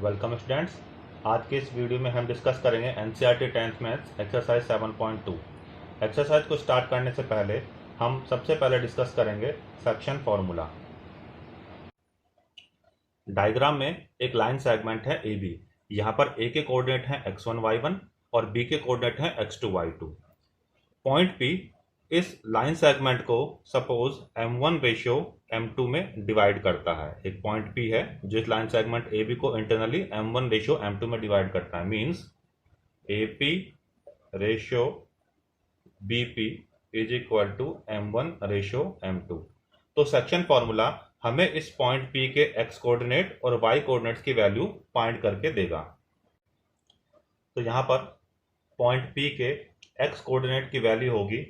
Welcome students. आज के इस वीडियो में हम डिस्कस करेंगे NCERT 10th maths exercise 7.2। Exercise को स्टार्ट करने से पहले हम सबसे पहले डिस्कस करेंगे सेक्शन फार्मूला। डायग्राम में एक लाइन सेगमेंट है ए बी। यहाँ पर ए के कोऑर्डिनेट हैं x1 y1 और बी के कोऑर्डिनेट हैं x2 y2। पॉइंट पी इस लाइन सेगमेंट को सपोज m1 रेशियो m2 में डिवाइड करता है। एक पॉइंट P है जो इस लाइन सेगमेंट AB को इंटरनली m1 रेशियो m2 में डिवाइड करता है। Means AP ratio BP is equal to m1 ratio m2। तो सेक्शन फॉर्मूला हमें इस पॉइंट P के x कोऑर्डिनेट और y कोऑर्डिनेट्स की वैल्यू फाइंड करके देगा। तो यहाँ पर पॉइंट P के x कोऑर्डिनेट की वैल्यू होगी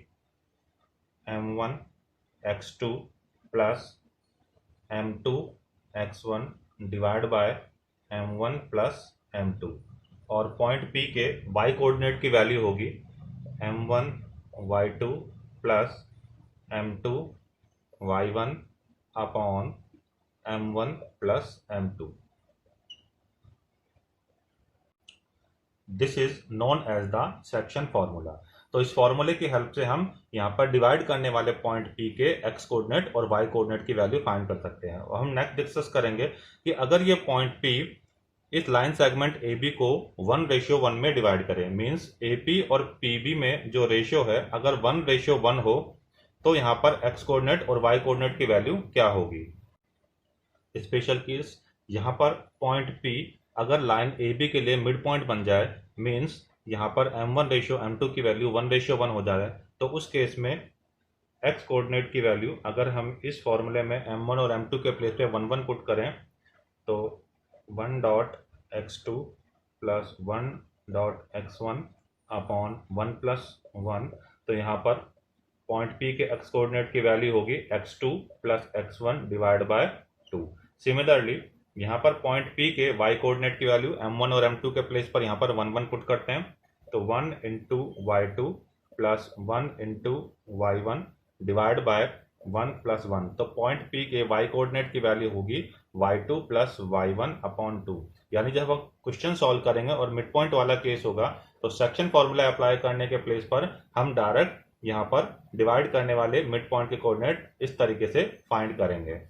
m1 x2 plus m2 x1 divide by m1 plus m2 और पॉइंट P के y कोऑर्डिनेट की वैल्यू होगी m1 y2 plus m2 y1 upon m1 plus m2। This is known as the section formula. तो इस फॉर्मूले की help से हम यहाँ पर डिवाइड करने वाले पॉइंट P के x कोऑर्डिनेट और y कोऑर्डिनेट की वैल्यू फाइंड कर सकते हैं। और हम नेक्स्ट डिस्कस करेंगे कि अगर ये पॉइंट P इस लाइन सेगमेंट AB को 1:1 में डिवाइड करें, मींस AP और PB में जो रेशियो है अगर 1:1 हो तो यहाँ पर x कोऑर्डिनेट और y कोऑर्डिनेट की वैल्यू क्या होगी। स्पेशल केस यहाँ पर पॉइंट P अगर लाइन AB के लिए मिड पॉइंट बन जाए, मींस यहाँ पर m1 रेशियो m2 की वैल्यू 1:1 हो जाए, तो उस केस में x कोऑर्डिनेट की वैल्यू अगर हम इस फॉर्मूले में m1 और m2 के प्लेस पे 1 पुट करें तो 1.x2 plus 1.x1 upon 1 plus 1। तो यहाँ पर पॉइंट P के x कोऑर्डिनेट की वैल्यू होगी x2 plus x1 divide by 2। Similarly यहाँ पर पॉइंट P के y कोऑर्डिनेट की वैल्यू m1 और m2 के प्लेस पर यहाँ पर 1 पुट करते हैं तो 1 into y2 plus 1 into y1 divide by 1 plus 1। तो पॉइंट P के y कोऑर्डिनेट की वैल्यू होगी y2 प्लस y1 अपॉन 2। यानी जब हम क्वेश्चन सॉल्व करेंगे और मिड पॉइंट वाला केस होगा तो सेक्शन फॉर्मूला अप्लाई करने के प्लेस पर हम डायरेक्ट यहाँ पर डिवाइड करने वाले मिड पॉइंट के कोऑर्डिनेट इस तरीके से फाइंड करेंगे।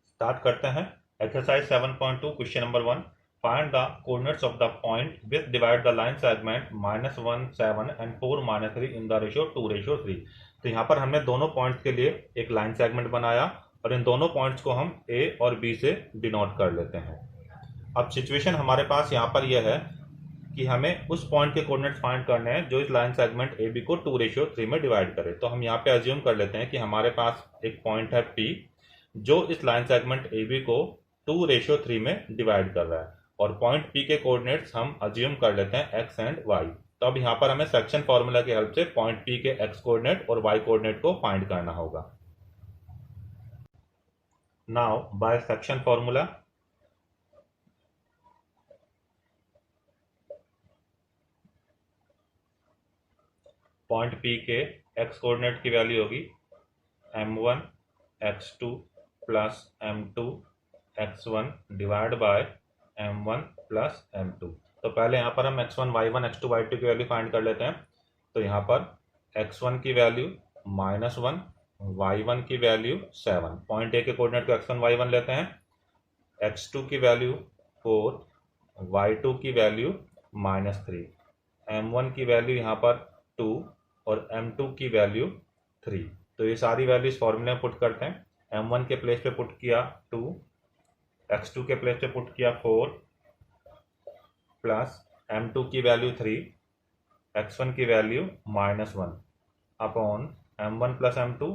स्टार्ट करते हैं exercise 7.2 question number 1। Find the coordinates of the point which divide the line segment -1 7 and 4 -3 in the ratio 2:3। तो यहाँ पर हमने दोनों पॉइंट्स के लिए एक लाइन सेगमेंट बनाया और इन दोनों पॉइंट्स को हम A और B से डिनोट कर लेते हैं। अब सिचुएशन हमारे पास यहाँ पर यह है कि हमें उस पॉइंट के कोऑर्डिनेट्स फाइंड करने हैं जो इस लाइन सेगमेंट AB को 2:3 में डिवाइड करे। तो हम यहाँ पे अज्यूम कर लेते हैं कि हमारे पास एक पॉइंट है P जो इस लाइन सेगमेंट AB को 2:3 में डिवाइड कर रहा है और पॉइंट P के कोऑर्डिनेट्स हम अज्यूम कर लेते हैं x एंड y। तो अब यहाँ पर हमें सेक्शन फॉर्मूला की हेल्प से पॉइंट P के x कोऑर्डिनेट और y कोऑर्डिनेट को फाइंड करना होगा। Now by section formula point P के x कोऑर्डिनेट की वैल्यू होगी m1 x2 plus m2 x1 divide by m1 plus m2। तो पहले यहाँ पर हम x1 y1 x2 y2 की वैल्यू फाइंड कर लेते हैं। तो यहाँ पर x1 की वैल्यू -1, y1 की वैल्यू 7। पॉइंट A के कोऑर्डिनेट को x1 y1 लेते हैं, x2 की वैल्यू 4, y2 की वैल्यू -3, m1 की वैल्यू यहाँ पर 2 और m2 की वैल्यू 3। तो ये सारी वैल्यू इस फॉर्मूले में पुट करते हैं। m1 के प्लेस पे पुट किया 2, x2 के प्लेस पे पुट किया 4 प्लस m2 की वैल्यू 3, x1 की value -1 upon m1 plus m2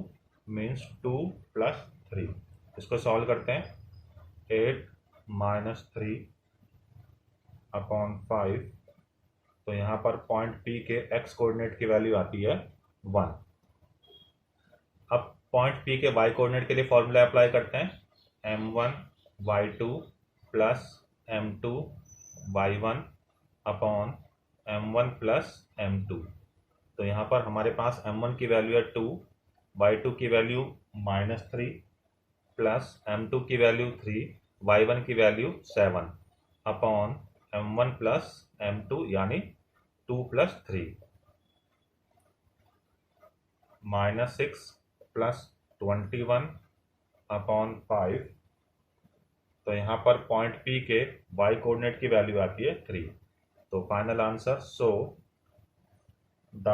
means 2 plus 3। इसको सॉल्व करते हैं 8 -3 अपॉन 5। तो यहाँ पर पॉइंट P के x कोऑर्डिनेट की वैल्यू आती है 1। अब पॉइंट P के y कोऑर्डिनेट के लिए फॉर्मूला अप्लाई करते हैं m1 y2 plus m2 y1 upon m1 plus m2। तो यहाँ पर हमारे पास m1 की वैल्यू है 2, y2 की वैल्यू -3 प्लस m2 की वैल्यू 3 y1 की value 7 upon m1 plus m2 यानी 2 प्लस 3 -6 प्लस 21 अपॉन 5। तो यहाँ पर पॉइंट P के y कोऑर्डिनेट की वैल्यू आती है 3। तो final answer, so the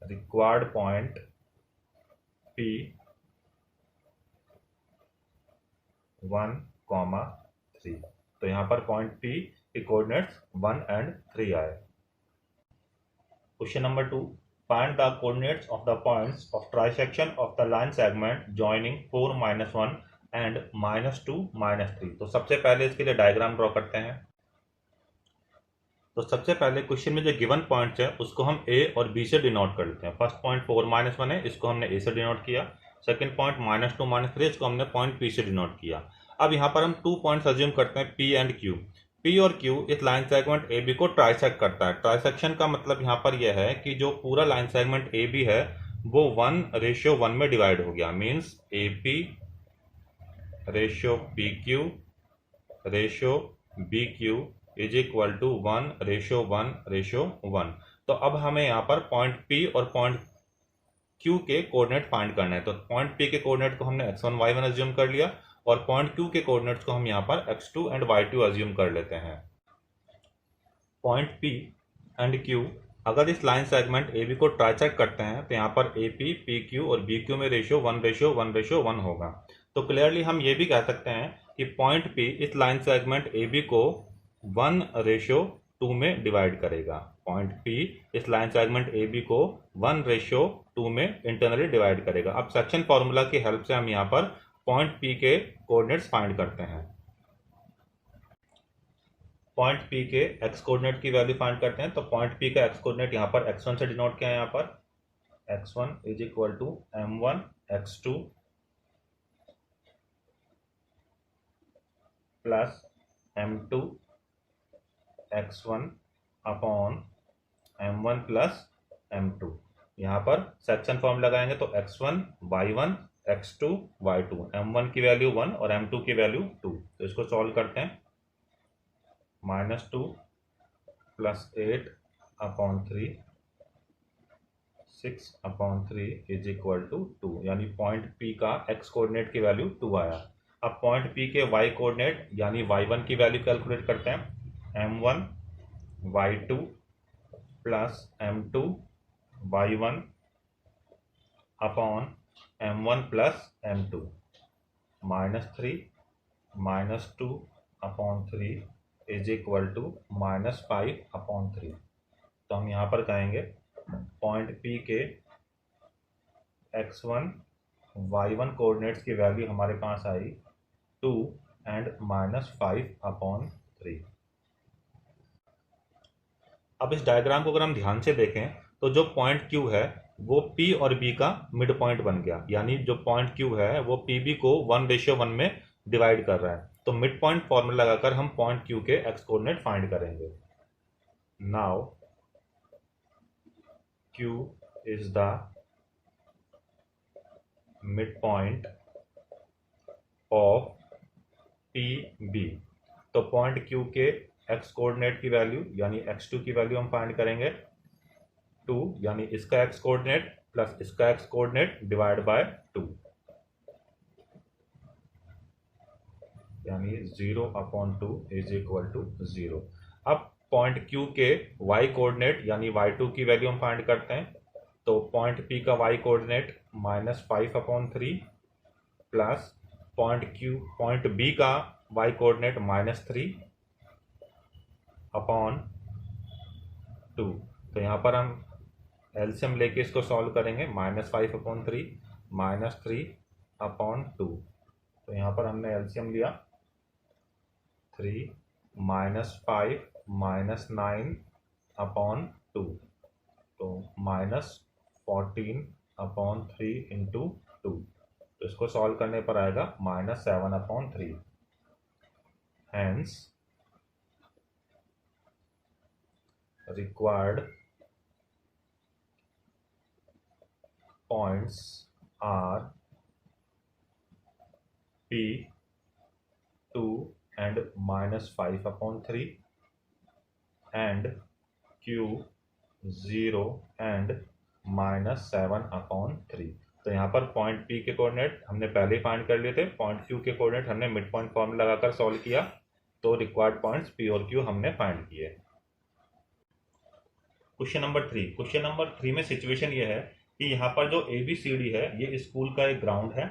required point P 1, 3। तो यहाँ पर पॉइंट P के कोऑर्डिनेट्स 1 एंड 3 आए। Question number 2, find the coordinates of the points of trisection of the line segment joining 4, -1 and -2, -3। तो सबसे पहले इसके लिए डायग्राम ड्रॉ करते हैं। तो सबसे पहले क्वेश्चन में जो गिवन पॉइंट्स है उसको हम ए और बी से डिनोट कर लेते हैं। फर्स्ट पॉइंट 4, -1 है, इसको हमने ए से डिनोट किया। सेकंड पॉइंट -2, -3, इसको हमने पॉइंट पी से डिनोट किया। अब यहाँ पर हम 2 पॉइंट्स अज्यूम करते हैं, पी एंड क्यू। पी और क्यू इस लाइन सेगमेंट ए बी को ट्राइसेक्ट करता है। ट्राइसेक्शन का मतलब यहाँ पर यह है कि जो पूरा लाइन सेगमेंट ए बी है वो 1:1 में डिवाइड हो गया। Means A P ratio P Q ratio B Q is equal to 1:1:1। तो अब हमें यहाँ पर पॉइंट P और पॉइंट Q के कोऑर्डिनेट फाइंड करना है। तो पॉइंट P के कोऑर्डिनेट को हमने x1 y1 अज्यूम कर लिया और पॉइंट Q के कोऑर्डिनेट्स को हम यहाँ पर x2 एंड y2 अज्यूम कर लेते हैं। पॉइंट P एंड Q अगर इस लाइन सेगमेंट AB को ट्राइसेक्ट करते हैं तो यहाँ पर AP, PQ और BQ में रेशियो 1:1:1 होगा। तो क्लियरली हम ये भी कह सकते हैं कि पॉइंट P इस लाइन सेगमेंट AB को 1:2 में डिवाइड करेगा। पॉइंट P इस लाइन सेगमेंट AB को 1:2 में इंटरनली डिवाइड करेगा। अब सेक्शन फॉर्मूला की हेल्प से हम यहाँ पर पॉइंट P के कोऑर्डिनेट्स फाइंड करते हैं। पॉइंट P के x कोऑर्डिनेट की वैल्यू फाइंड करते हैं। तो पॉइंट P का x कोऑर्डिनेट यहाँ पर x1 से डिनोट किया है। यहाँ पर x1 is equal to m1 x2 plus m2 x1 upon m1 plus m2। यहाँ पर सेक्शन फॉर्म लगाएंगे तो x1 y1 x2 y2, m1 की वैल्यू 1 और m2 की वैल्यू 2। तो इसको सॉल्व करते हैं। -2 plus 8 upon 3 6/3 is equal to 2। यानी पॉइंट P का x कोऑर्डिनेट की वैल्यू 2 आया। अब पॉइंट P के y कोऑर्डिनेट यानी y1 की वैल्यू कैलकुलेट करते हैं। m1 y2 plus m2 y1 upon m1 plus m2 -3 -2 upon 3 is equal to -5/3। तो हम यहाँ पर कहेंगे पॉइंट P के x1 y1 कोऑर्डिनेट्स की वैल्यू हमारे पास आई 2 एंड -5/3। अब इस डायग्राम को अगर हम ध्यान से देखें तो जो पॉइंट Q है वो P और B का मिड पॉइंट बन गया। यानी जो पॉइंट Q है वो PB को 1:1 में डिवाइड कर रहा है। तो मिड पॉइंट फॉर्मूला लगाकर हम पॉइंट Q के x कोऑर्डिनेट फाइंड करेंगे। Now Q is the mid point of PB। तो पॉइंट Q के x कोऑर्डिनेट की वैल्यू यानी x2 की वैल्यू हम फाइंड करेंगे 2, यानी इसका x कोऑर्डिनेट प्लस इसका x कोऑर्डिनेट डिवाइड बाय 2, यानी 0/2 इज इक्वल टू 0। अब पॉइंट Q के y कोऑर्डिनेट यानी y2 की वैल्यू हम फाइंड करते हैं। तो पॉइंट P का y coordinate -5/3 plus point B का y कोऑर्डिनेट -3/2। तो यहाँ पर हम एलसीएम लेके इसको सॉल्व करेंगे। -5/3 -3/2। तो यहाँ पर हमने एलसीएम लिया 3 -5 -9/2। तो -14/3 इंटू 2। तो इसको सॉल्व करने पर आएगा -7/3। Hence required points are P 2 and -5/3 and Q 0 and -7/3। तो यहाँ पर पॉइंट P के कोऑर्डिनेट हमने पहले ही फाइंड कर लिए थे, पॉइंट Q के कोऑर्डिनेट हमने मिड पॉइंट फॉर्मूला लगाकर सॉल्व किया, तो रिक्वायर्ड पॉइंट्स P और Q हमने फाइंड किए। क्वेश्चन नंबर 3 में सिचुएशन ये है कि यहाँ पर जो ABCD है ये स्कूल का एक ग्राउंड है।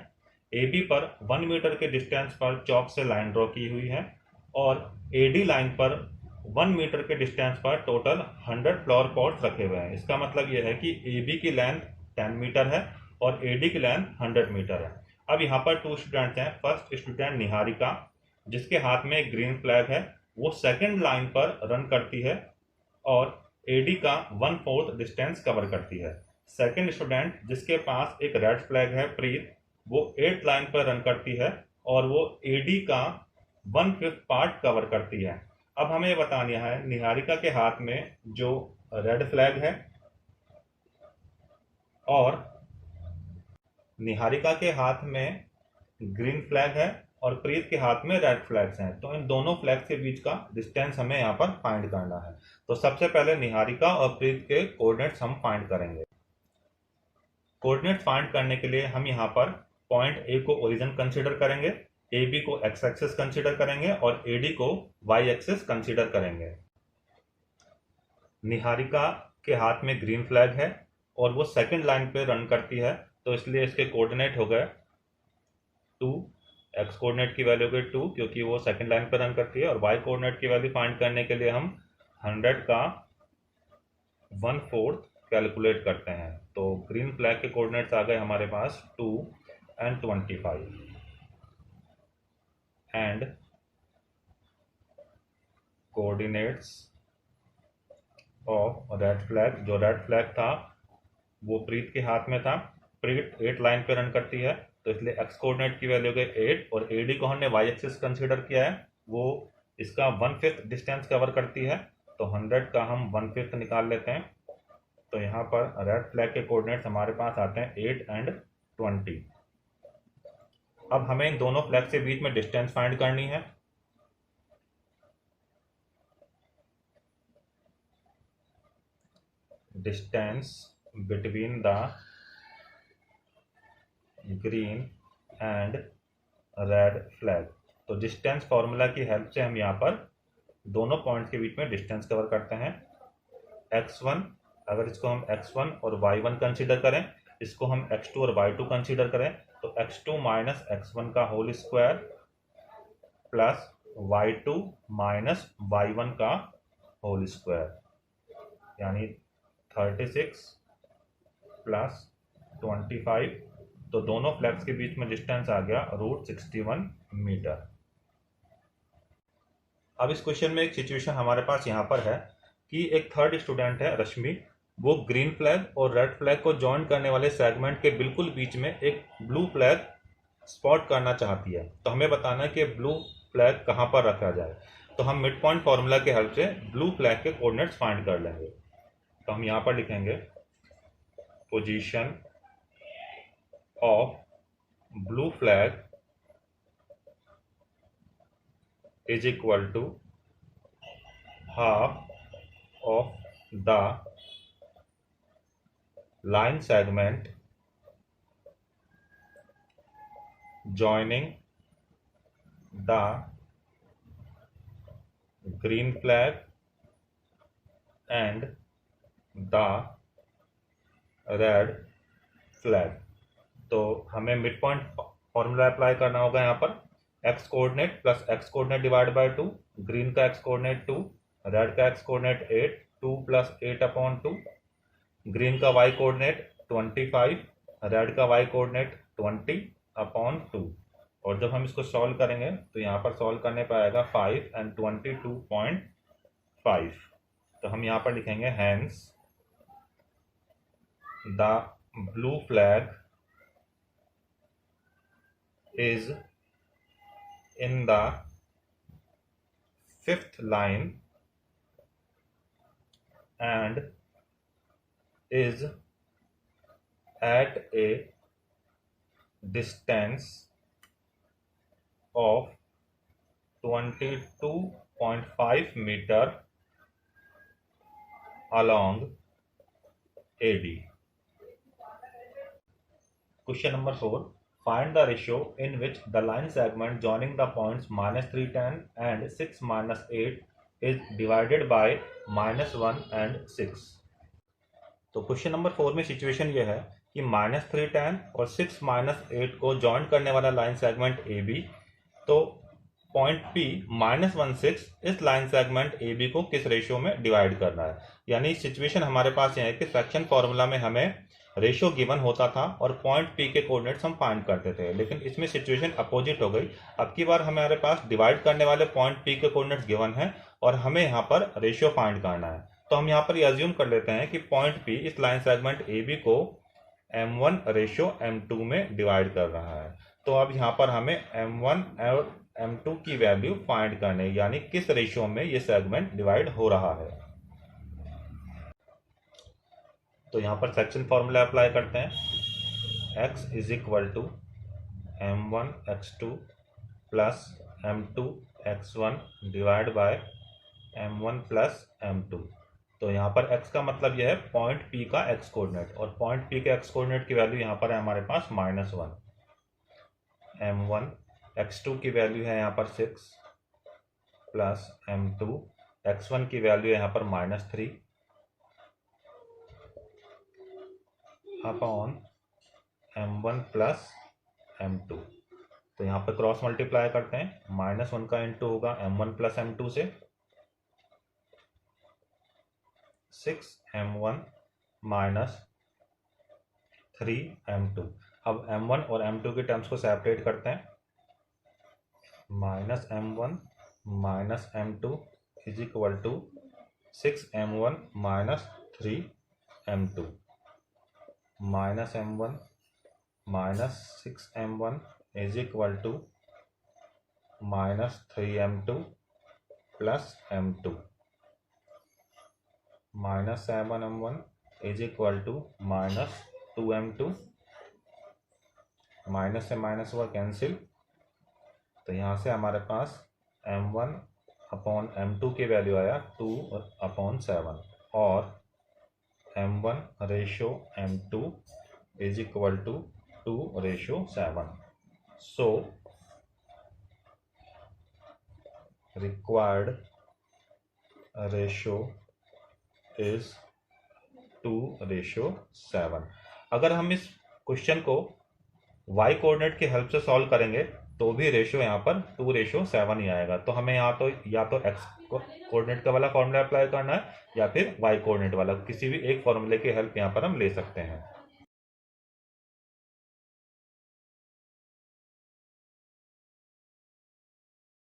AB पर 1 मीटर के डिस्टेंस पर चौक से लाइन ड्रॉ की हुई है और AD लाइन पर 1 मीटर के डिस्टेंस पर टोटल 100 फ्लावर पॉट्स रखे हुए हैं। इसका मतलब यह है कि AB की लेंथ 10 मीटर है और AD की लेंथ 100 मीटर है। अब यहाँ पर 2 स्टूडेंट्स हैं। फर्स्ट स्टूडेंट निहारिका, जिसके हाथ में एक ग्रीन फ्लैग है, वो सेकेंड लाइन पर रन करती है और AD का 1/4 डिस्टेंस कवर करती है। सेकेंड स्टूडेंट जिसके पास एक रेड फ्लैग है, प्रीत, वो 8th लाइन पर रन करती है और वो AD का 1/5 पार्ट कवर करती है। अब हमें बताना है निहारिका के हाथ में जो रेड फ्लैग है और निहारिका के हाथ में ग्रीन फ्लैग है और प्रीत के हाथ में रेड फ्लैग्स हैं, तो इन दोनों फ्लैग्स के बीच का डिस्टेंस हमें यहाँ पर फाइंड करना है। तो सबसे पहले निहारिका और प्रीत के कोऑर्डिनेट्स हम फाइंड करेंगे। कोऑर्डिनेट्स फाइंड करने के लिए हम यहाँ पर पॉइंट ए को ओरिजिन कंसीडर करेंगे, AB को एक्स एक्सिस कंसीडर करेंगे और AD को वाई एक्सिस कंसीडर करेंगे। निहारिका के हाथ में ग्रीन फ्लैग है और वो सेकंड लाइन पे रन करती है, तो इसलिए इसके कोऑर्डिनेट हो गए 2, एक्स कोऑर्डिनेट की वैल्यू हो गई 2 क्योंकि वो सेकंड लाइन पे रन करती है, और वाई कोऑर्डिनेट की वैल्यू फाइंड करने के लिए हम 100 का 1/4 कैलकुलेट करते हैं। तो ग्रीन फ्लैग के कोऑर्डिनेट्स आ गए हमारे पास 2 and 25 and coordinates of red flag, जो रेड फ्लैग था वो प्रीत के हाथ में था। प्रीत 8 लाइन पे रन करती है, तो इसलिए एक्स कोऑर्डिनेट की वैल्यू गई 8 और AD को हमने वाई एक्सिस कंसीडर किया है, वो इसका 1/5 डिस्टेंस कवर करती है, तो 100 का हम 1/5 निकाल लेते हैं। तो यहाँ पर रेड फ्लैग के कोऑर्डिनेट्स हमारे पास आते हैं 8 and 20। अब हमें इन दोनों फ्लैग के बीच में डिस्टेंस फाइंड करनी है। Distance between the green and red flag. तो डिस्टेंस फॉर्मूला की हेल्प से हम यहाँ पर दोनों पॉइंट्स के बीच में डिस्टेंस कवर करते हैं। x1, अगर इसको हम x1 और y1 कंसीडर करें, इसको हम x2 और y2 कंसीडर करें, तो x2 माइनस x1 का whole square plus y2 minus y1 का होल स्क्वायर, यानी 36 प्लस 25। तो दोनों फ्लैग्स के बीच में डिस्टेंस आ गया √61 मीटर। अब इस क्वेश्चन में एक सिचुएशन हमारे पास यहाँ पर है कि एक थर्ड स्टूडेंट है रश्मि, वो ग्रीन फ्लैग और रेड फ्लैग को जॉइन करने वाले सेगमेंट के बिल्कुल बीच में एक ब्लू फ्लैग स्पॉट करना चाहती है। तो हमें बताना है कि ब्लू फ्लैग कहाँ पर रखा जाए। तो हम मिड पॉइंट फॉर्मूला की हेल्प से ब्लू फ्लैग के कोऑर्डिनेट्स फाइंड कर लेंगे। तो हम यहाँ पर लिखेंगे position of blue flag is equal to half of the line segment joining the green flag and the red flag। तो हमें मिड पॉइंट फॉर्मूला अप्लाई करना होगा यहाँ पर, x coordinate plus x coordinate divide by 2, green का x coordinate 2, red का x coordinate 8, 2 plus 8/2, green का Y coordinate 25, red का वाई कोऑर्डिनेट 20/2। और जब हम इसको सॉल्व करेंगे तो यहाँ पर सॉल्व करने पर आएगा 5 and 22.5। तो हम यहाँ पर लिखेंगे hence the blue flag is in the 5th line and is at a distance of 22.5 metre along AD. Question number 4. Find the ratio in which the line segment joining the points -310 and 6-8 is divided by -1 and 6. तो question number 4 में situation ये है कि -310 और 6-8 को join करने वाला line segment AB, तो पॉइंट P -16 इस लाइन सेगमेंट AB को किस रेशियो में डिवाइड करना है। यानी सिचुएशन हमारे पास ये है कि फ्रैक्शन फॉर्मूला में हमें रेशियो गिवन होता था और पॉइंट P के कोऑर्डिनेट्स हम फाइंड करते थे, लेकिन इसमें सिचुएशन अपोजिट हो गई। अब की बार हमारे पास डिवाइड करने वाले पॉइंट P के कोऑर्डिनेट्स गिवन है और हमें यहाँ पर रेशियो फाइंड करना है। तो हम यहाँ पर ये अज्यूम कर लेते हैं कि पॉइंट P इस लाइन सेगमेंट AB को m1:m2 में डिवाइड कर रहा है। तो अब यहाँ पर हमें m1 और m2 की वैल्यू फाइंड करनी है, यानी किस रेशियो में ये सेगमेंट डिवाइड हो रहा है। तो यहाँ पर सेक्शन फॉर्मूला अप्लाई करते हैं। x is equal to m1x2 plus m2x1 divide by m1 plus m2। तो यहाँ पर x का मतलब यह है पॉइंट P का x कोऑर्डिनेट, और पॉइंट P के x कोऑर्डिनेट की वैल्यू यहाँ पर है हमारे पास -1। m1 x2 की वैल्यू है यहाँ पर 6 प्लस m2 x1 की वैल्यू है यहाँ पर -3 अपॉन m1 प्लस m2। तो यहाँ पर क्रॉस मल्टीप्लाई करते हैं, -1 का इंटू होगा m1 प्लस m2 से, 6m1 माइनस 3m2। अब m1 और m2 के टर्म्स को सेपरेट करते हैं। -m1 minus m2 is equal to 6m1 minus 3m2, -m1 minus 6m1 is equal to -3m2 plus m2, -7m1 is equal to -2m2, minus से minus हुआ cancel. तो यहाँ से हमारे पास m1 अपॉन m2 की वैल्यू आया 2/7 और m1 ratio m2 is equal to 2/7। So required ratio is 2/7। अगर हम इस क्वेश्चन को y कोऑर्डिनेट की हेल्प से सॉल्व करेंगे तो भी रेशियो यहाँ पर 2/7 ही आएगा। तो हमें यहाँ तो या तो x कोऑर्डिनेट का वाला फॉर्मूला अप्लाई करना है या फिर y कोऑर्डिनेट वाला, किसी भी एक फॉर्मूले की हेल्प यहाँ पर हम ले सकते हैं।